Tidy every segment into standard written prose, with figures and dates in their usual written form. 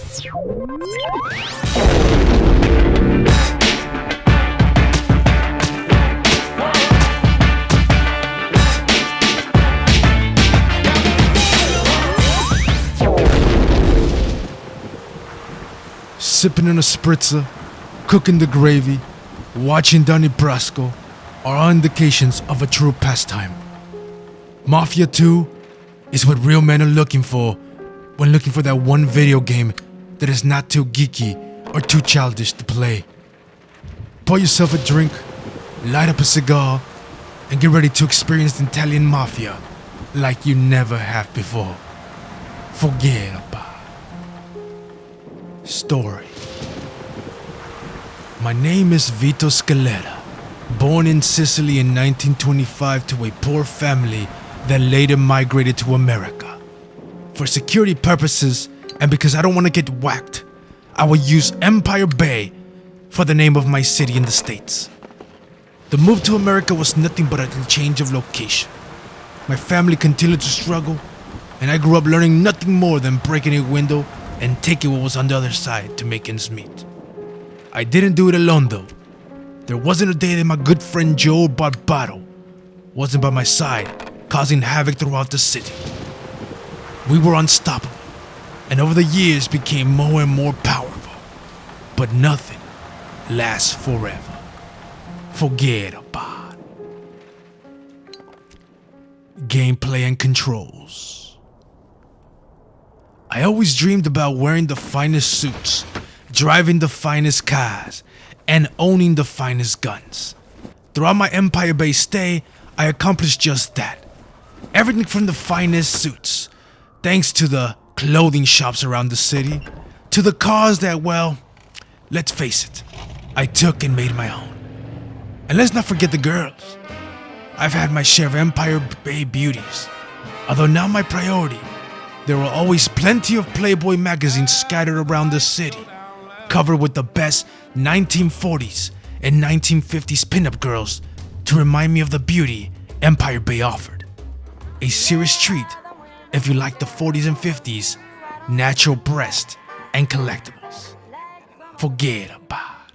Sipping on a spritzer, cooking the gravy, watching Donnie Brasco are all indications of a true pastime. Mafia 2 is what real men are looking for when looking for that one video game that is not too geeky or too childish to play. Pour yourself a drink, light up a cigar, and get ready to experience the Italian Mafia like you never have before. Forget about story. My name is Vito Scaletta, born in Sicily in 1925 to a poor family that later migrated to America. For security purposes and because I don't want to get whacked, I will use Empire Bay for the name of my city in the States. The move to America was nothing but a change of location. My family continued to struggle, and I grew up learning nothing more than breaking a window and taking what was on the other side to make ends meet. I didn't do it alone though. There wasn't a day that my good friend Joe Barbaro wasn't by my side, causing havoc throughout the city. We were unstoppable, and over the years became more and more powerful. But nothing lasts forever. Forget about gameplay and controls. I always dreamed about wearing the finest suits, driving the finest cars, and owning the finest guns. Throughout my Empire Bay stay, I accomplished just that. Everything from the finest suits, thanks to the clothing shops around the city, to the cars that, well, let's face it, I took and made my own. And let's not forget the girls. I've had my share of Empire Bay beauties, although now my priority. There were always plenty of Playboy magazines scattered around the city, covered with the best 1940s and 1950s pinup girls to remind me of the beauty Empire Bay offered. A serious treat if you like the 40s and 50s, natural breast, and collectibles. Forget about it.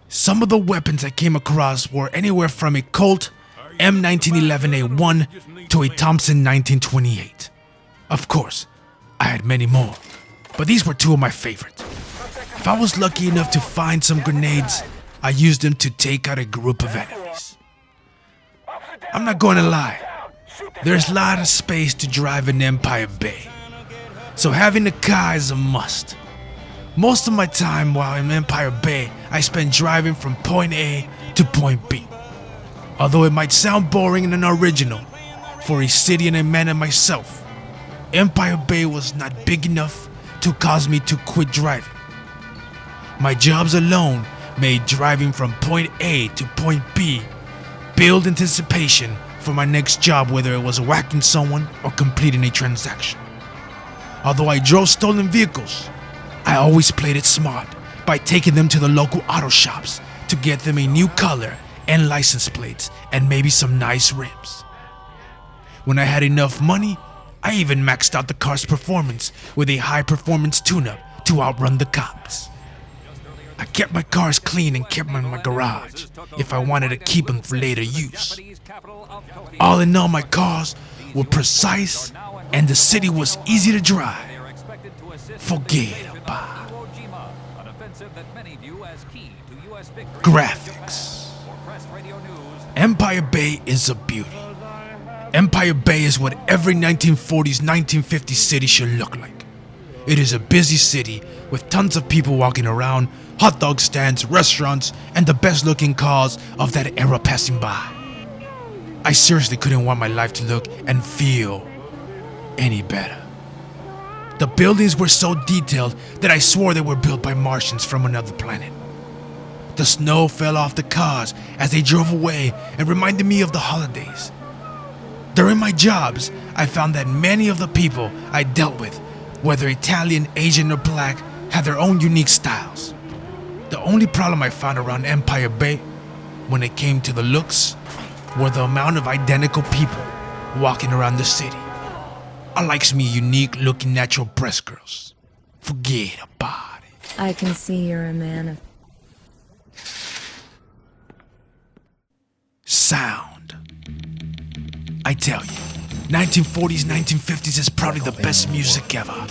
Some of the weapons I came across were anywhere from a Colt M1911A1 to a Thompson 1928. Of course, I had many more, but these were two of my favorites. If I was lucky enough to find some grenades, I used them to take out a group of enemies. I'm not going to lie, there's a lot of space to drive in Empire Bay, so having a car is a must. Most of my time while in Empire Bay, I spent driving from point A to point B. Although it might sound boring and unoriginal for a city and a man and myself, Empire Bay was not big enough to cause me to quit driving. My jobs alone made driving from point A to point B build anticipation for my next job, whether it was whacking someone or completing a transaction. Although I drove stolen vehicles, I always played it smart by taking them to the local auto shops to get them a new color and license plates and maybe some nice rims. When I had enough money, I even maxed out the car's performance with a high-performance tune-up to outrun the cops. I kept my cars clean and kept them in my garage if I wanted to keep them for later use. All in all, my cars were precise and the city was easy to drive. Forget about graphics. Empire Bay is a beauty. Empire Bay is what every 1940s, 1950s city should look like. It is a busy city with tons of people walking around, hot dog stands, restaurants, and the best looking cars of that era passing by. I seriously couldn't want my life to look and feel any better. The buildings were so detailed that I swore they were built by Martians from another planet. The snow fell off the cars as they drove away and reminded me of the holidays. During my jobs, I found that many of the people I dealt with, whether Italian, Asian, or black, had their own unique styles. The only problem I found around Empire Bay, when it came to the looks, were the amount of identical people walking around the city. I likes me unique looking natural breast girls. Forget about it. I can see you're a man of... Sound. I tell you, 1940s, 1950s is probably the best music ever.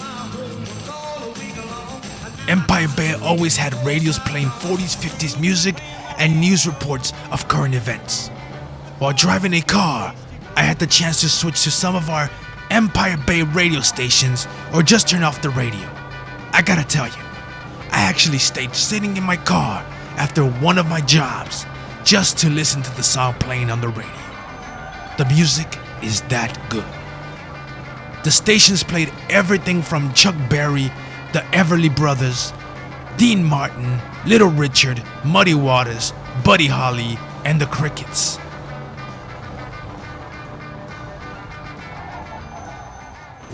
Empire Bay always had radios playing 40s, 50s music and news reports of current events. While driving a car, I had the chance to switch to some of our Empire Bay radio stations or just turn off the radio. I gotta tell you, I actually stayed sitting in my car after one of my jobs just to listen to the song playing on the radio. The music is that good. The stations played everything from Chuck Berry, the Everly Brothers, Dean Martin, Little Richard, Muddy Waters, Buddy Holly, and the Crickets.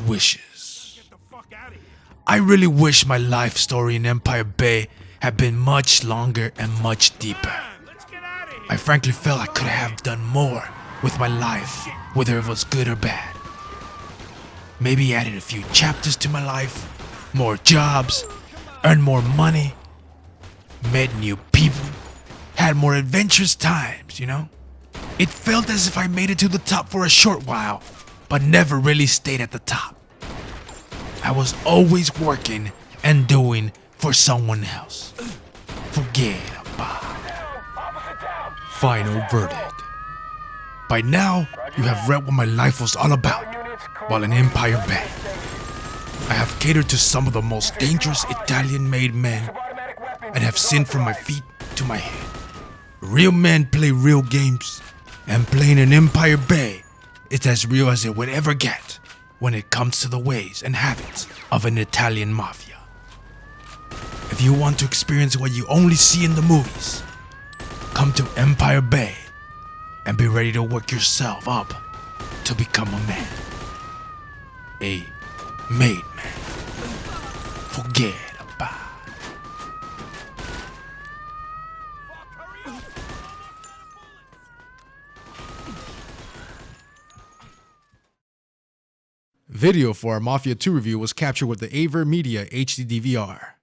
Wishes. I really wish my life story in Empire Bay had been much longer and much deeper. I frankly felt I could have done more with my life, whether it was good or bad. Maybe added a few chapters to my life, more jobs, earned more money, met new people, had more adventurous times, you know? It felt as if I made it to the top for a short while, but never really stayed at the top. I was always working and doing for someone else. Forget about it. Final verdict. By now, you have read what my life was all about while in Empire Bay. I have catered to some of the most dangerous Italian-made men and have sinned from my feet to my head. Real men play real games, and playing in Empire Bay is as real as it would ever get when it comes to the ways and habits of an Italian mafia. If you want to experience what you only see in the movies, come to Empire Bay and be ready to work yourself up to become a man. A made man. Forget about it. Video for our Mafia 2 review was captured with the Aver Media HD DVR.